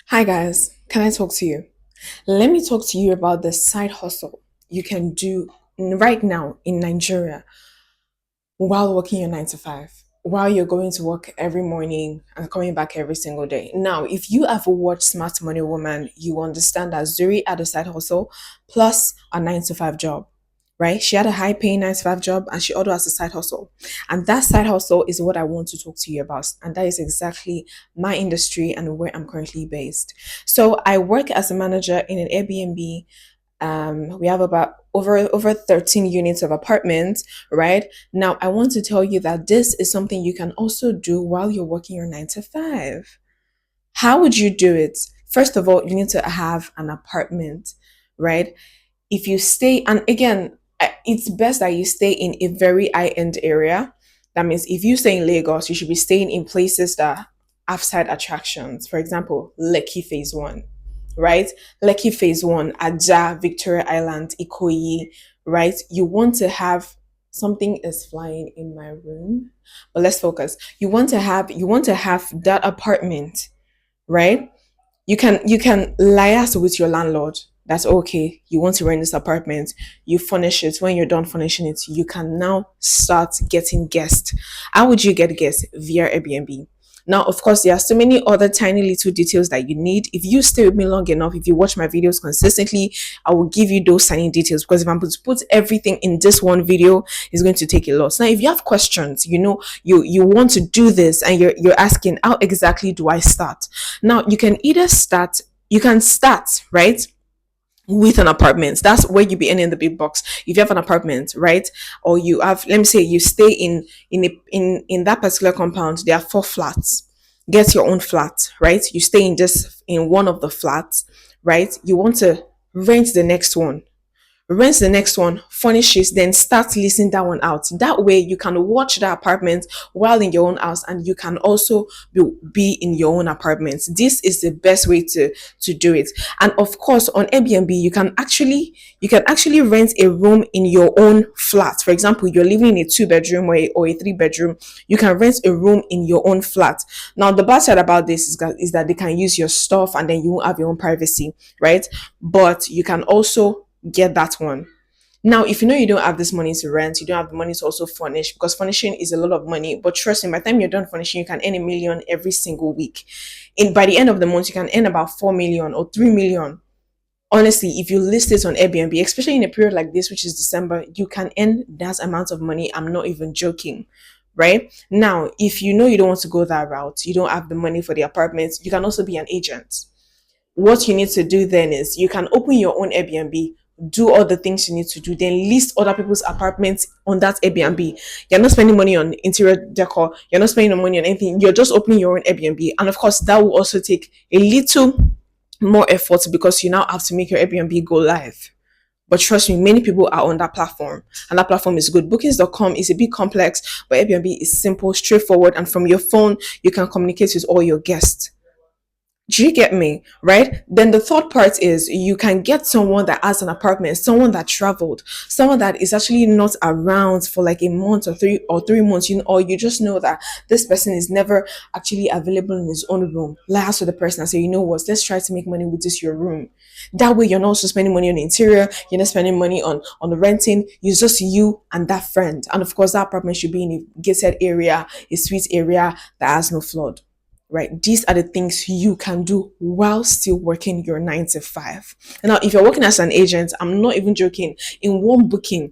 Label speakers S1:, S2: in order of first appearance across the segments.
S1: Hi guys, can I talk to you? Let me talk to you about the side hustle you can do right now in Nigeria while working your 9 to 5, while you're going to work every morning and coming back every single day. Now, if you have watched Smart Money Woman, you understand that Zuri had a side hustle plus a 9 to 5 job. Right? She had a high paying 9 to 5 job and she also has a side hustle. And that side hustle is what I want to talk to you about. And that is exactly my industry and where I'm currently based. So I work as a manager in an Airbnb. We have about over 13 units of apartments, right? Now, I want to tell you that this is something you can also do while you're working your 9 to 5. How would you do it? First of all, you need to have an apartment, right? If you stay, and again, it's best that you stay in a very high end area. That means if you stay in Lagos, you should be staying in places that have side attractions. For example, Lekki Phase 1, right? Lekki Phase 1, Aja, Victoria Island, Ikoyi, right? You want to have something is flying in my room, but let's focus. You want to have that apartment, right? You can liaise with your landlord. That's okay. You want to rent this apartment, you furnish it. When you're done furnishing it, you can now start getting guests. How would you get guests? Via Airbnb. Now, of course, there are so many other tiny little details that you need. If you stay with me long enough, if you watch my videos consistently, I will give you those tiny details, because if I'm to put everything in this one video, it's going to take a lot. Now, if you have questions, you want to do this and you're asking, how exactly do I start? Now, you can start, right? With an apartment. That's where you be earning the big bucks. If you have an apartment, right? Or you have, let me say you stay in that particular compound, there are 4 flats. Get your own flat, right? You stay in one of the flats, right? You want to rent the next one, furnish it, then start leasing that one out. That way, you can watch the apartment while in your own house, and you can also be in your own apartment. This is the best way to do it. And of course, on Airbnb, you can actually rent a room in your own flat. For example, you're living in a 2 bedroom or a 3 bedroom. You can rent a room in your own flat. Now, the bad side about this is that they can use your stuff and then you won't have your own privacy, right? But you can also get that one. Now, if you know you don't have this money to rent, you don't have the money to also furnish, because furnishing is a lot of money. But trust me, by the time you're done furnishing, you can earn 1 million every single week. By the end of the month, you can earn about 4 million or 3 million. Honestly, if you list it on Airbnb, especially in a period like this, which is December, you can earn that amount of money. I'm not even joking. Right now, if you know you don't want to go that route, you don't have the money for the apartments, you can also be an agent. What you need to do then is you can open your own Airbnb, do all the things you need to do, then list other people's apartments on that Airbnb. You're not spending money on interior decor, you're not spending money on anything, you're just opening your own Airbnb. And of course, that will also take a little more effort because you now have to make your Airbnb go live. But trust me, many people are on that platform, and that platform is good. Bookings.com is a bit complex, but Airbnb is simple, straightforward, and from your phone, you can communicate with all your guests. Do you get me? Right? Then the third part is you can get someone that has an apartment, someone that traveled, someone that is actually not around for like a month or 3 months, or you just know that this person is never actually available in his own room. Last with the person and say, you know what, let's try to make money with this your room. That way you're not also spending money on the interior, you're not spending money on the renting, it's just you and that friend. And of course, that apartment should be in a gated area, a suite area that has no flood, right? These are the things you can do while still working your 9 to 5. Now, if you're working as an agent, I'm not even joking. In one booking,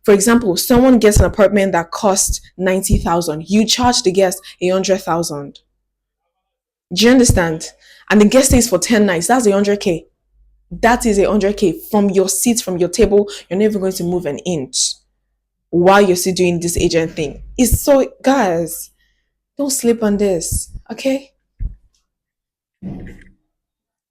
S1: for example, someone gets an apartment that costs 90,000. You charge the guest 100,000. Do you understand? And the guest stays for 10 nights. That's 100K. That is 100K from your seat, from your table. You're never going to move an inch while you're still doing this agent thing. It's so, guys, don't sleep on this, okay?